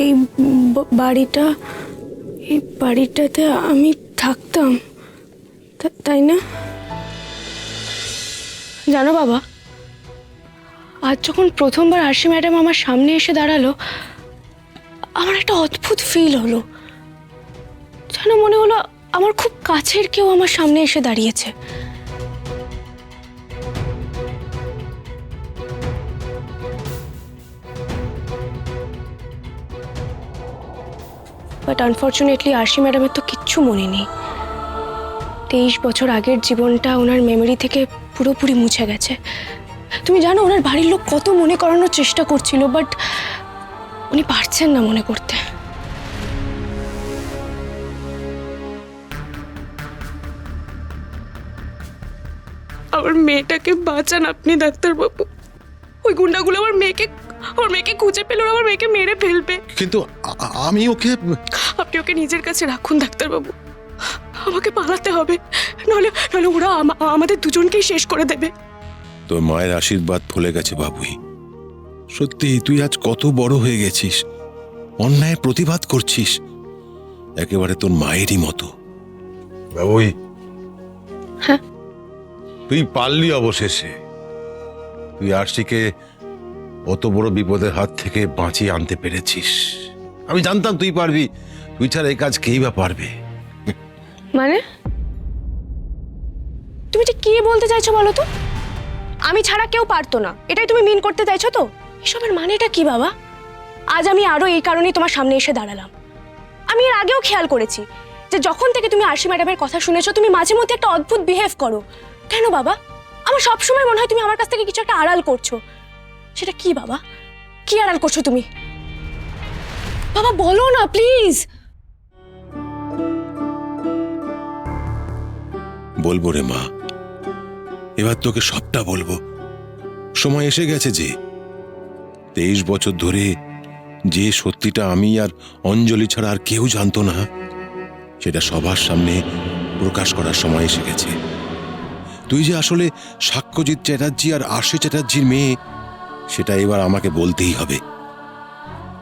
এই বাড়িটা, এই বাড়িটাতে আমি থাকতাম, তাই না? জানো বাবা, আজ যখন প্রথমবার আরশি ম্যাডাম আমার সামনে এসে দাঁড়ালো, আমার একটা অদ্ভুত ফিল হলো। যেন মনে হলো আমার খুব কাছের কেউ আমার সামনে এসে দাঁড়িয়েছে। বাট আনফর্চুনেটলি আরশি ম্যাডামের তো কিচ্ছু মনে নেই। 23 বছর আগের জীবনটা ওনার মেমোরি থেকে পুরোপুরি মুছে গেছে। তুমি জানো ওনার বাড়ির লোক কত মনে করানোর চেষ্টা করছিল, বাট উনি পারছেন না মনে করতে। আমার মেয়েটাকে বাঁচান আপনি ডাক্তারবাবু। ওই গুন্ডাগুলো আমার মেয়েকে খুঁজে পেল, আমার মেয়েকে মেরে ফেলবে। কিন্তু আমি ওকে... আপনি ওকে নিজের কাছে রাখুন ডাক্তারবাবু। আমাকে পালাতে হবে, নাহলে ওরা আমাদের দুজনকেই শেষ করে দেবে। তোর মায়ের আশীর্বাদ ফলে গেছে বাবুই। সত্যি তুই আজ কত বড় হয়ে গেছিস, অন্যায়ের প্রতিবাদ করছিস, একেবারে তোর মায়েরই মতো। বাবুই, হ্যাঁ তুই পারলি অবশেষে। তুই আরশিকে অত বড় বিপদের হাত থেকে বাঁচিয়ে আনতে পেরেছিস। আমি জানতাম তুই পারবি, তুই ছাড়া এই কাজ কেই বা পারবে। মানে তুমি ঠিক কি বলতে চাইছো বলো তো? আমি ছাড়া কেউ পারতো না, এটাই তুমি মিন করতে চাইছো তো? এসবের মানেটা কি বাবা? আজ আমি আরো এই কারণেই তোমার সামনে এসে দাঁড়ালাম। আমি এর আগেও খেয়াল করেছি যে যখন থেকে তুমি আরশি ম্যাডামের কথা শুনেছো, তুমি মাঝে মধ্যে একটা অদ্ভুত বিহেভ করো। কেন বাবা? আমার সবসময় মনে হয় তুমি আমার কাছ থেকে কিছু একটা আড়াল করছো। সেটা কি বাবা? কি আড়াল করছো তুমি? বাবা বলো না প্লিজ। বলবো রে মা, এবার তোকে সবটা বলবো। সময় এসে গেছে যে 23 বছর ধরে যে সত্যিটা আমি আর অঞ্জলি ছাড়া আর কেউ জানতো না, সেটা সবার সামনে প্রকাশ করার সময় এসে গেছে। তুই যে আসলে সাক্ষ্যজিৎ চ্যাটার্জি আর আরশি চ্যাটার্জির মেয়ে, সেটা এবার আমাকে বলতেই হবে।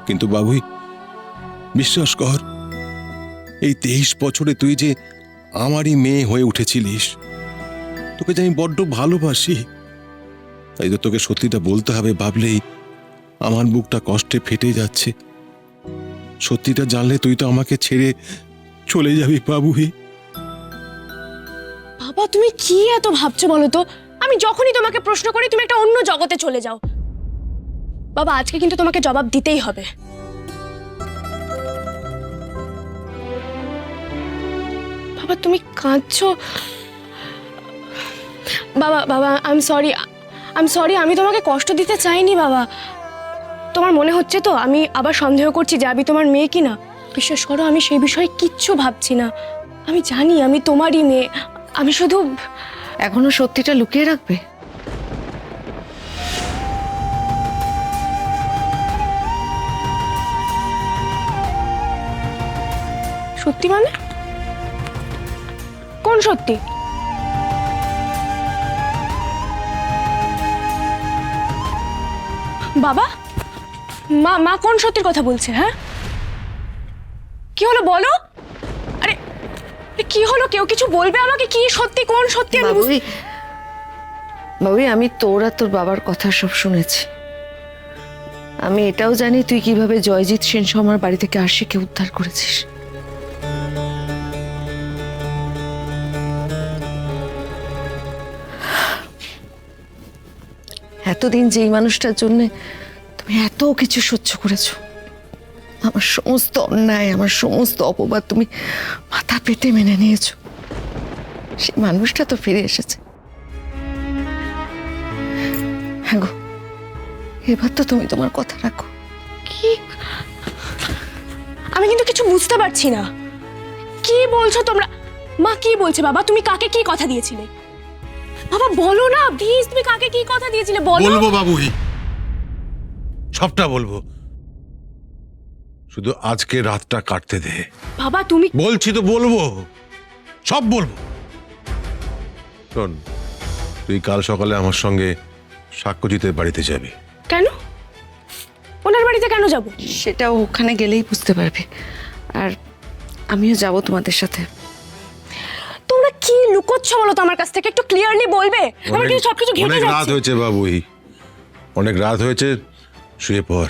কিন্তু বাবুই, বিশ্বাস কর, এই 23 বছরে তুই যে আমারই মেয়ে হয়ে উঠেছিলিস। তোকে যে আমি বড্ড ভালোবাসি, তাই তো তোকে সত্যিটা বলতে হবে ভাবলেই আমার বুকটা কষ্টে ফেটে যাচ্ছে। সত্যিটা জানলে তুই তো আমাকে ছেড়ে চলে যাবি বাবুই। বাবা তুমি কি এত ভাবছো বলো তো? আমি যখনই তোমাকে প্রশ্ন করি তুমি একটা অন্য জগতে চলে যাও। বাবা আজকে কিন্তু তোমাকে জবাব দিতেই হবে। বাবা তুমি কাঁদছো? বাবা বাবা আই এম সরি, আমি তোমাকে কষ্ট দিতে চাইনি বাবা। তোমার মনে হচ্ছে তো আমি আবার সন্দেহ করছি যে আমি তোমার মেয়ে কিনা? বিশ্বাস করো, আমি সেই বিষয়ে কিচ্ছু ভাবছি না। আমি জানি আমি তোমারই মেয়ে। আমি শুধু... এখনো সত্যিটা লুকিয়ে রাখবে? সত্যি মানে? কোন সত্যি? বাবা, মা কোন সত্যির কথা বলছে? হ্যাঁ কি হলো বলো? আরে কি হলো? কেউ কিছু বলবে আমাকে? কি সত্যি, কোন সত্যি? বাবুই, আমি তোর আর তোর বাবার কথা সব শুনেছি। আমি এটাও জানি তুই কিভাবে জয়জিৎ সেন শর্মার বাড়ি থেকে আরশিকে উদ্ধার করেছিস। এতদিন যেই মানুষটার জন্য তুমি এত কিছু সহ্য করেছো, আমার সমস্ত অন্যায়, আমার সমস্ত অপবাদ তুমি মাথা পেতে মেনে নিয়েছো, সেই মানুষটা তো ফিরে এসেছে। হ্যাঁ গো, এবার তো তুমি তোমার কথা রাখো। কি? আমি কিন্তু কিছু বুঝতে পারছি না। কি বলছো তোমরা? মা কি বলছে? বাবা তুমি কাকে কি কথা দিয়েছিলে? বাবা বলো না প্লিজ, তুমি কাকে কি কথা দিয়েছিলে বলো। বলবো বাবুই, সবটা বলবো, শুধু আজকে রাতটা কাটতে দে। বাবা তুমি... বলছি তো বলবো, সব বলবো। শোন, তুই কাল সকালে আমার সঙ্গে সাক্ষ্যজিতের বাড়িতে যাবি। কেন? ওনার বাড়িতে কেন যাব? সেটা ওখানে গেলেই বুঝতে পারবে। আর আমিও যাব তোমাদের সাথে। তোমরা কি লুকোচ্ছ বলো তো আমার কাছ থেকে? একটু ক্লিয়ারলি বলবে। আমার কিন্তু সবকিছু ঘেটে অনেক রাত যাচ্ছে। হয়েছে বাবুই, অনেক রাত হয়েছে, শুয়ে পড়।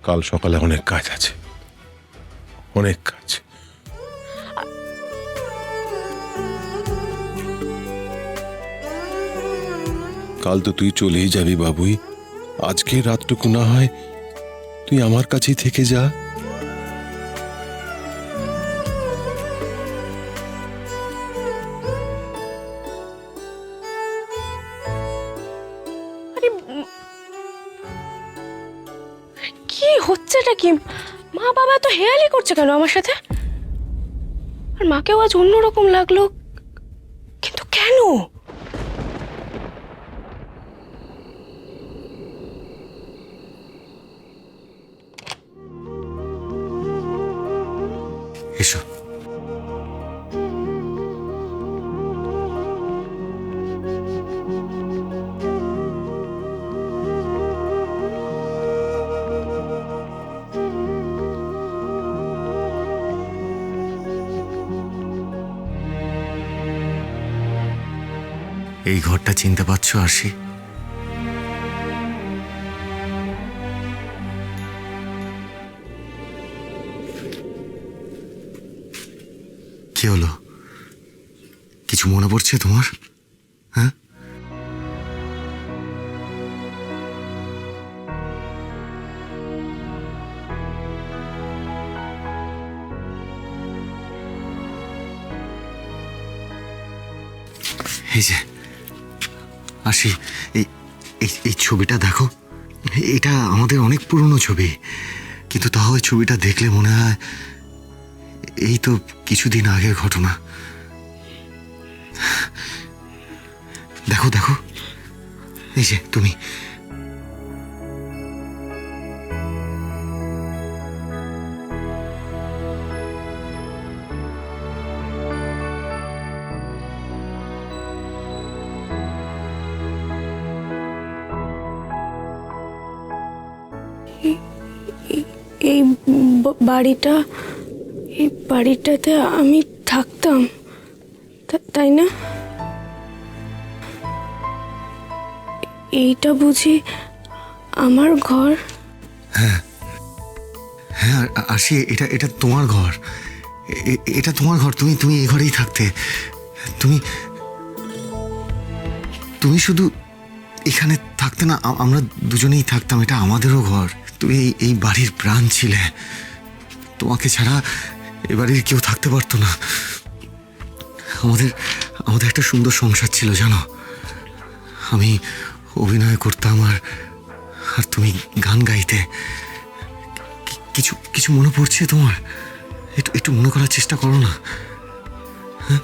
কাল সকালে অনেক কাজ আছে, অনেক কাজ। কাল তো তুই চলেই যাবি বাবুই, আজকে রাতটুকু না হয় তুই আমার কাছেই থেকে যা। কি হচ্ছেটা কি? মা বাবা তো হেয়ালি করছে কেন আমার সাথে? আর মাকেও আজ অন্যরকম লাগলো, কিন্তু কেন? এসো। এই ঘরটা চিনতে পারছো আরশি? কি হলো, কিছু মনে পড়ছে তোমার? হ্যাঁ, এই যে আরশি, এই এই এই ছবিটা দেখো। এটা আমাদের অনেক পুরনো ছবি, কিন্তু তাও এই ছবিটা দেখলে মনে হয় এই তো কিছুদিন আগের ঘটনা। দেখো দেখো, এই যে তুমি। এই বাড়িটা, এই বাড়িটাতে আমি থাকতাম, তাই না? এইটা বুঝি আমার ঘর? হ্যাঁ আরশি, এটা এটা তোমার ঘর, এটা তোমার ঘর। তুমি তুমি এই ঘরেই থাকতে। তুমি তুমি শুধু এখানে থাকতে না, আমরা দুজনেই থাকতাম। এটা আমাদেরও ঘর। তুমি এই বাড়ির প্রাণ ছিলে। তোমাকে ছাড়া এ বাড়ির কেউ থাকতে পারতো না। আমাদের আমাদের একটা সুন্দর সংসার ছিল জানো। আমি অভিনয় করতাম আর আর তুমি গান গাইতে। কিছু কিছু মনে পড়ছে তোমার? একটু একটু মনে করার চেষ্টা করো না। হ্যাঁ,